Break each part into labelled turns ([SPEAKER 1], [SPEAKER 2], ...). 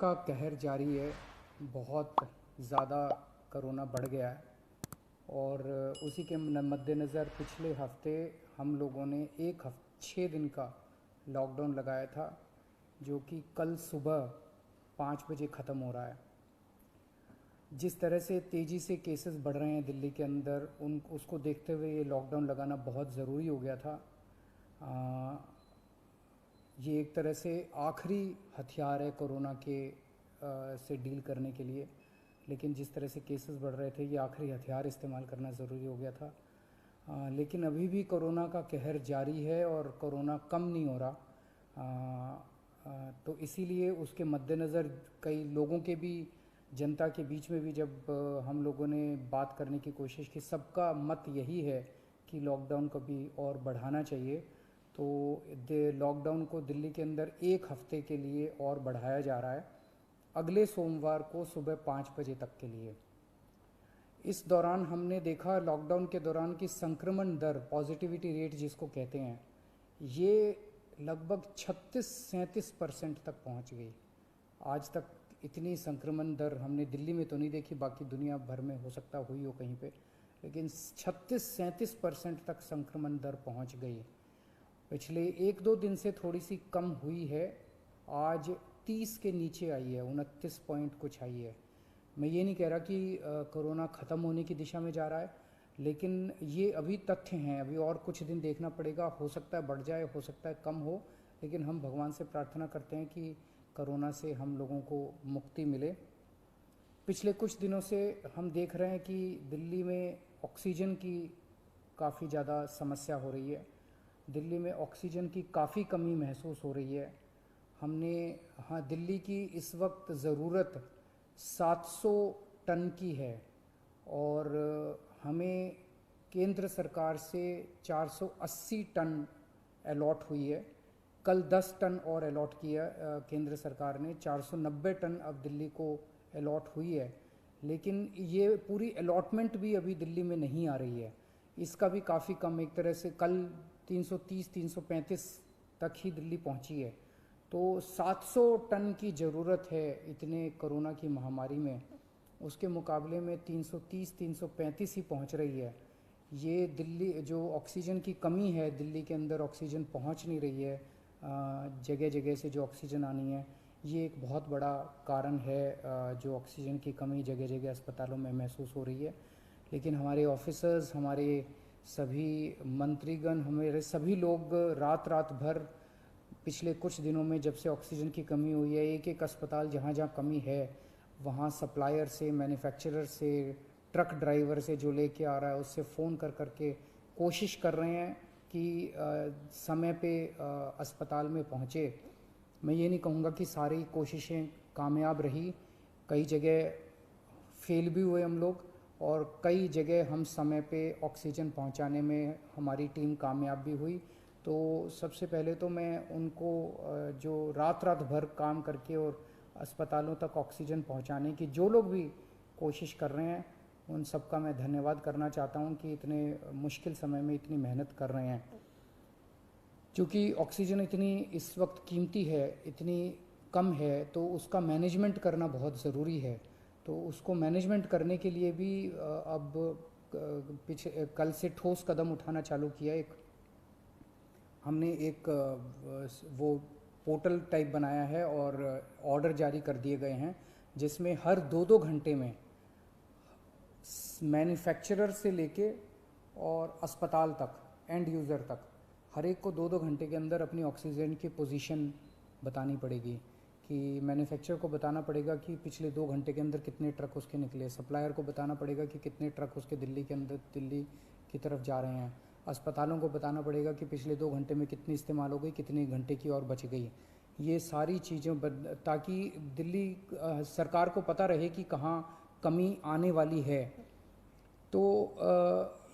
[SPEAKER 1] का कहर जारी है। बहुत ज़्यादा कोरोना बढ़ गया है और उसी के मद्देनज़र पिछले हफ्ते हम लोगों ने 6 दिन का लॉकडाउन लगाया था, जो कि कल सुबह 5 बजे ख़त्म हो रहा है। जिस तरह से तेज़ी से केसेस बढ़ रहे हैं दिल्ली के अंदर, उन उसको देखते हुए ये लॉकडाउन लगाना बहुत ज़रूरी हो गया था। ये एक तरह से आखिरी हथियार है कोरोना के से डील करने के लिए, लेकिन जिस तरह से केसेस बढ़ रहे थे ये आखिरी हथियार इस्तेमाल करना ज़रूरी हो गया था। लेकिन अभी भी कोरोना का कहर जारी है और कोरोना कम नहीं हो रहा। तो इसीलिए उसके मद्देनज़र कई लोगों के भी, जनता के बीच में भी जब हम लोगों ने बात करने की कोशिश की, सबका मत यही है कि लॉकडाउन को भी और बढ़ाना चाहिए। तो लॉकडाउन को दिल्ली के अंदर 1 हफ्ते के लिए और बढ़ाया जा रहा है, अगले सोमवार को सुबह 5 बजे तक के लिए। इस दौरान हमने देखा, लॉकडाउन के दौरान, की संक्रमण दर, पॉजिटिविटी रेट जिसको कहते हैं, ये लगभग 36-37% तक पहुंच गई। आज तक इतनी संक्रमण दर हमने दिल्ली में तो नहीं देखी, बाकी दुनिया भर में हो सकता हुई हो कहीं पे, लेकिन 36-37% तक संक्रमण दर पहुंच गई। पिछले 1-2 दिन से थोड़ी सी कम हुई है, आज 30 के नीचे आई है, 29 पॉइंट कुछ आई है। मैं ये नहीं कह रहा कि कोरोना ख़त्म होने की दिशा में जा रहा है, लेकिन ये अभी तथ्य हैं, अभी और कुछ दिन देखना पड़ेगा। हो सकता है बढ़ जाए, हो सकता है कम हो, लेकिन हम भगवान से प्रार्थना करते हैं कि कोरोना से हम लोगों को मुक्ति मिले। पिछले कुछ दिनों से हम देख रहे हैं कि दिल्ली में ऑक्सीजन की काफ़ी ज़्यादा समस्या हो रही है। दिल्ली में ऑक्सीजन की काफ़ी कमी महसूस हो रही है। हमने, हाँ, दिल्ली की इस वक्त ज़रूरत 700 टन की है और हमें केंद्र सरकार से 480 टन अलॉट हुई है। कल 10 टन और अलॉट किया केंद्र सरकार ने, 490 टन अब दिल्ली को अलॉट हुई है। लेकिन ये पूरी अलॉटमेंट भी अभी दिल्ली में नहीं आ रही है, इसका भी काफ़ी कम, एक तरह से कल 330-335 तक ही दिल्ली पहुंची है। तो 700 टन की ज़रूरत है इतने कोरोना की महामारी में, उसके मुकाबले में 330-335 ही पहुंच रही है। ये दिल्ली, जो ऑक्सीजन की कमी है, दिल्ली के अंदर ऑक्सीजन पहुंच नहीं रही है, जगह जगह से जो ऑक्सीजन आनी है, ये एक बहुत बड़ा कारण है जो ऑक्सीजन की कमी जगह जगह अस्पतालों में महसूस हो रही है। लेकिन हमारे ऑफिसर्स, हमारे सभी मंत्रीगण, हमारे सभी लोग रात रात भर पिछले कुछ दिनों में, जब से ऑक्सीजन की कमी हुई है, एक एक अस्पताल जहाँ जहाँ कमी है वहाँ सप्लायर से, मैन्युफैक्चरर से, ट्रक ड्राइवर से जो लेके आ रहा है उससे फ़ोन कर करके कोशिश कर रहे हैं कि समय पे अस्पताल में पहुँचे। मैं ये नहीं कहूँगा कि सारी कोशिशें कामयाब रही, कई जगह फेल भी हुए हम लोग, और कई जगह हम समय पे ऑक्सीजन पहुंचाने में हमारी टीम कामयाब भी हुई। तो सबसे पहले तो मैं उनको, जो रात रात भर काम करके और अस्पतालों तक ऑक्सीजन पहुंचाने की जो लोग भी कोशिश कर रहे हैं, उन सबका मैं धन्यवाद करना चाहता हूं कि इतने मुश्किल समय में इतनी मेहनत कर रहे हैं। क्योंकि ऑक्सीजन इतनी इस वक्त कीमती है, इतनी कम है, तो उसका मैनेजमेंट करना बहुत ज़रूरी है। तो उसको मैनेजमेंट करने के लिए भी अब पीछे कल से ठोस कदम उठाना चालू किया। हमने एक वो पोर्टल टाइप बनाया है और ऑर्डर जारी कर दिए गए हैं, जिसमें हर 2-2 घंटे में मैन्युफैक्चरर से लेके और अस्पताल तक, एंड यूज़र तक, हर एक को 2-2 घंटे के अंदर अपनी ऑक्सीजन की पोजीशन बतानी पड़ेगी। कि मैन्युफैक्चरर को बताना पड़ेगा कि पिछले 2 घंटे के अंदर कितने ट्रक उसके निकले, सप्लायर को बताना पड़ेगा कि कितने ट्रक उसके दिल्ली के अंदर, दिल्ली की तरफ जा रहे हैं, अस्पतालों को बताना पड़ेगा कि पिछले 2 घंटे में कितनी इस्तेमाल हो गई, कितने घंटे की और बच गई। ये सारी चीज़ें ताकि दिल्ली सरकार को पता रहे कि कहाँ कमी आने वाली है। तो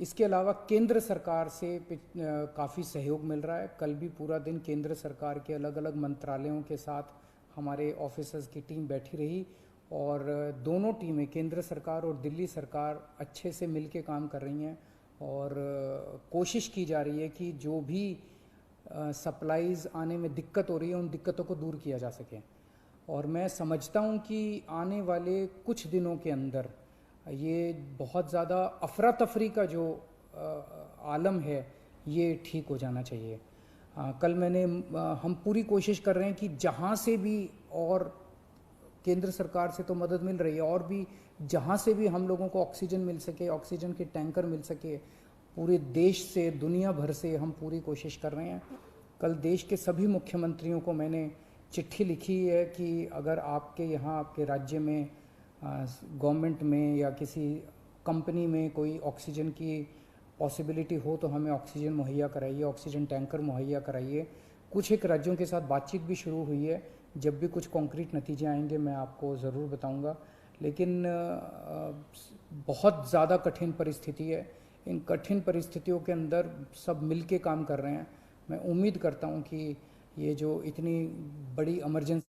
[SPEAKER 1] इसके अलावा केंद्र सरकार से काफ़ी सहयोग मिल रहा है। कल भी पूरा दिन केंद्र सरकार के अलग अलग मंत्रालयों के साथ हमारे ऑफिसर्स की टीम बैठी रही, और दोनों टीमें, केंद्र सरकार और दिल्ली सरकार, अच्छे से मिलके काम कर रही हैं, और कोशिश की जा रही है कि जो भी सप्लाईज़ आने में दिक्कत हो रही है उन दिक्कतों को दूर किया जा सके। और मैं समझता हूँ कि आने वाले कुछ दिनों के अंदर ये बहुत ज़्यादा अफरा तफरी का जो आलम है ये ठीक हो जाना चाहिए। कल हम पूरी कोशिश कर रहे हैं कि जहाँ से भी, और केंद्र सरकार से तो मदद मिल रही है, और भी जहाँ से भी हम लोगों को ऑक्सीजन मिल सके, ऑक्सीजन के टैंकर मिल सके, पूरे देश से, दुनिया भर से हम पूरी कोशिश कर रहे हैं। कल देश के सभी मुख्यमंत्रियों को मैंने चिट्ठी लिखी है कि अगर आपके यहाँ, आपके राज्य में, गवर्नमेंट में या किसी कंपनी में कोई ऑक्सीजन की पॉसिबिलिटी हो तो हमें ऑक्सीजन मुहैया कराइए, ऑक्सीजन टैंकर मुहैया कराइए। कुछ एक राज्यों के साथ बातचीत भी शुरू हुई है, जब भी कुछ कॉन्क्रीट नतीजे आएंगे मैं आपको ज़रूर बताऊंगा। लेकिन बहुत ज़्यादा कठिन परिस्थिति है। इन कठिन परिस्थितियों के अंदर सब मिल के काम कर रहे हैं। मैं उम्मीद करता हूं कि ये जो इतनी बड़ी इमरजेंसी